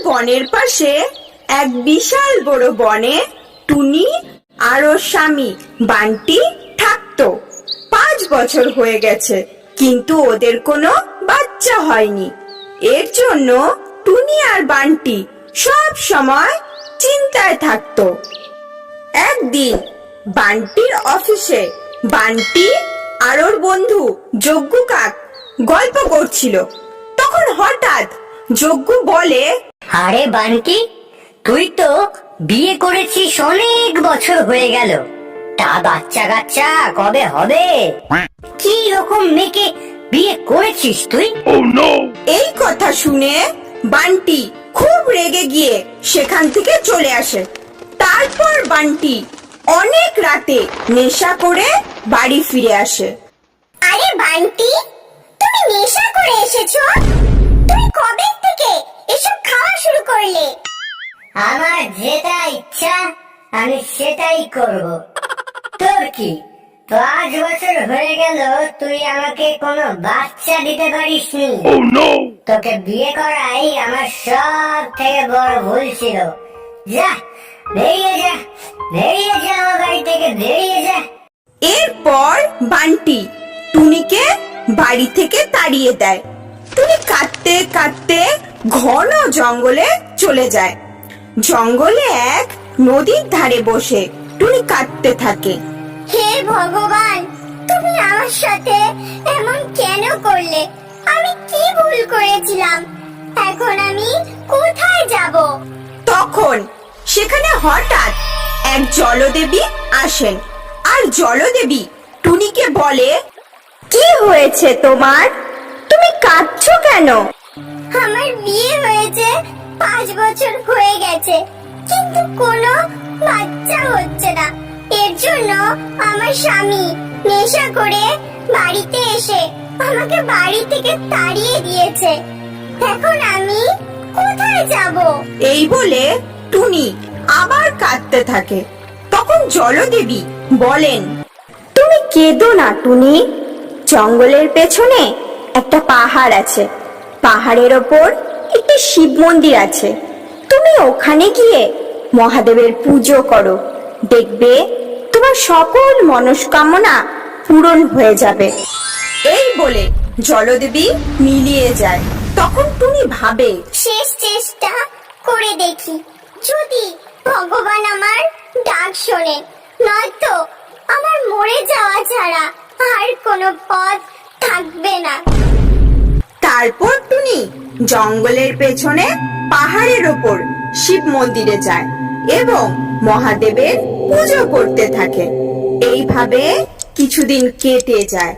বনের পাশে এক বিশাল বড় বনে টুনি আর ওর স্বামী বান্টি থাকতো। 5 বছর হয়ে গেছে, কিন্তু ওদের কোনো বাচ্চা হয়নি। এর জন্য টুনি আর বান্টি সব সময় চিন্তায় থাকতো। একদিন বান্টির অফিসে বান্টি আর ওর বন্ধু যজ্ঞ কাক গল্প করছিল। তখন হঠাৎ যজ্ঞ বলে, আরে বান্টি, তুই তো বিয়ে করেছিস, অনেক বছর হয়ে গেল, তা বাচ্চা কাচ্চা কবে হবে? কি রকম মেয়েকে বিয়ে করেছিস তুই? এই কথা শুনে বান্টি খুব রেগে গিয়ে সেখান থেকে চলে আসে। তারপর বান্টি অনেক রাতে নেশা করে বাড়ি ফিরে আসে। আরে বান্টি, তুমি নেশা করে এসেছো? তুমি কবে থেকে এসব খাওয়া শুরু করলে? আমার যেটা ইচ্ছা আমি সেটাই করব। তোর কি 5 বছর হয়ে গেল তুই আমাকে কোনো বাচ্চা দিতে পারিসনি? তোকে বিয়ে করাই আমার সব থেকে বড় ভুল ছিল। যা, বেরিয়ে যা, বেরিয়ে যা, আমার বাড়ি থেকে বেরিয়ে যা। এরপর বান্টি টুনিকে বাড়ি থেকে তাড়িয়ে দেয়। টুনি কাঁদতে কাঁদতে ঘন জঙ্গলে চলে যায়। জঙ্গলে এক নদীর ধারে বসে টুনি কাঁদতে থাকে। হে ভগবান, তুমি আমার সাথে এমন কেন করলে? আমি কি ভুল করেছিলাম? এখন আমি কোথায় যাব? তখন সেখানে হঠাৎ এক জলদেবী আসেন। আর জলদেবী টুনিকে বলে, কি হয়েছে তোমার? তুমি কাঁদছো কেন? আমার বিয়ে হয়েছে 5 বছর হয়ে গেছে, কিন্তু কোনো বাচ্চা হচ্ছে না। এর জন্য আমার স্বামী নেশা করে বাড়িতে এসে আমাকে বাড়ি থেকে তাড়িয়ে দিয়েছে। এখন আমি কোথায় যাব? এই বলে টুনি আবার কাঁদতে থাকে। তখন জলদেবী বলেন, তুমি কেঁদো না টুনি। জঙ্গলের পেছনে একটা পাহাড় আছে। পাহাড়ের ওপর একটি শিব মন্দির আছে। তুমি ওখানে গিয়ে মহাদেবের পুজো করো, দেখবে তোমার সকল মনস্কামনা পূরণ হয়ে যাবে। এই বলে জলদেবী মিলিয়ে যায়। তখন টুনি ভাবে, শেষ চেষ্টা করে দেখি, যদি ভগবান আমার ডাক শোনে, নয়তো আমার মরে যাওয়া ছাড়া আর কোনো পথ থাকবে না। তারপর টুনি জঙ্গলের পেছনে পাহাড়ের ওপর শিব মন্দিরে যায় এবং মহাদেবের পুজো করতে থাকে। এইভাবে কিছুদিন কেটে যায়।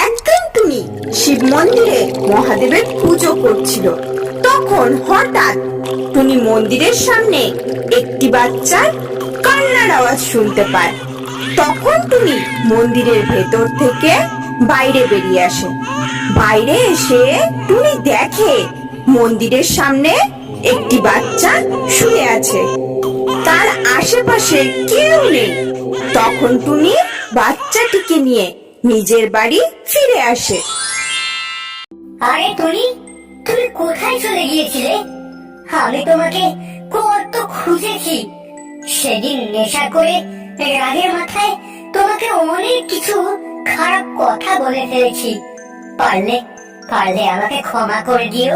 একদিন টুনি শিব মন্দিরে মহাদেবের পুজো করছিল। তখন হঠাৎ টুনি মন্দিরের সামনে একটি বাচ্চার কান্নার আওয়াজ শুনতে পায়। তখন টুনি মন্দিরের ভেতর থেকে বাইরে বেরিয়ে আসে। বাইরে এসে টুনি দেখে মন্দিরের সামনে একটি বাচ্চা শুয়ে আছে, তার আশেপাশে কেউ নেই। তখন টুনি বাচ্চাটিকে নিয়ে নিজের বাড়ি ফিরে আসে। আরে টুনি, তুমি কোথায় চলে গিয়েছিলে? আমি তোমাকে কত খুঁজেছি। সেদিন নেশা করে রাগের মাথায় তোমাকে অনেক কিছু খারাপ কথা বলে ফেলেছি। পারলে পারলে আমাকে ক্ষমা করে দিও।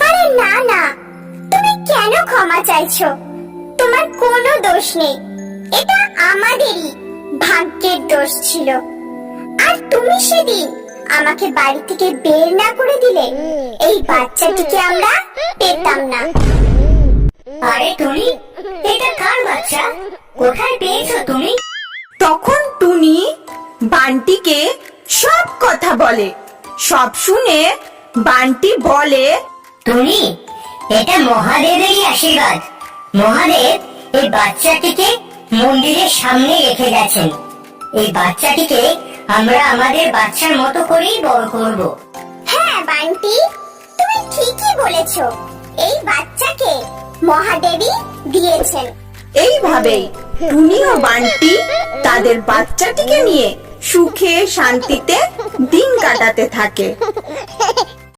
আরে না না, তুমি কেন ক্ষমা চাইছো? তোমার কোনো দোষ নেই, এটা আমাদেরই ভাগ্যের দোষ ছিল। আর তুমি সেদিন আমাকে বাড়ি থেকে বের না করে দিলে এই বাচ্চাটিকে আমরা পেতাম না। আরে টুনি, এটা কার বাচ্চা? কোথায় পেয়েছো তুমি? তখন টুনি বান্টিকে সব কথা বলে। সব শুনে বান্টি বলে, টুনি, এটা মহাদেবেরই আশীর্বাদ। মহাদেব এই বাচ্চাটিকে মন্দিরের সামনে রেখে গেছেন। এই বাচ্চাটিকে আমরা আমাদের বাচ্চার মতো করেই বড় করব। হ্যাঁ বান্টি, তুমি ঠিকই বলেছো, এই বাচ্চাকে মহাদেবী দিয়েছেন। এইভাবেই টুনি ও বান্টি তাদের বাচ্চাটিকে নিয়ে সুখে শান্তিতে দিন কাটাতে থাকে।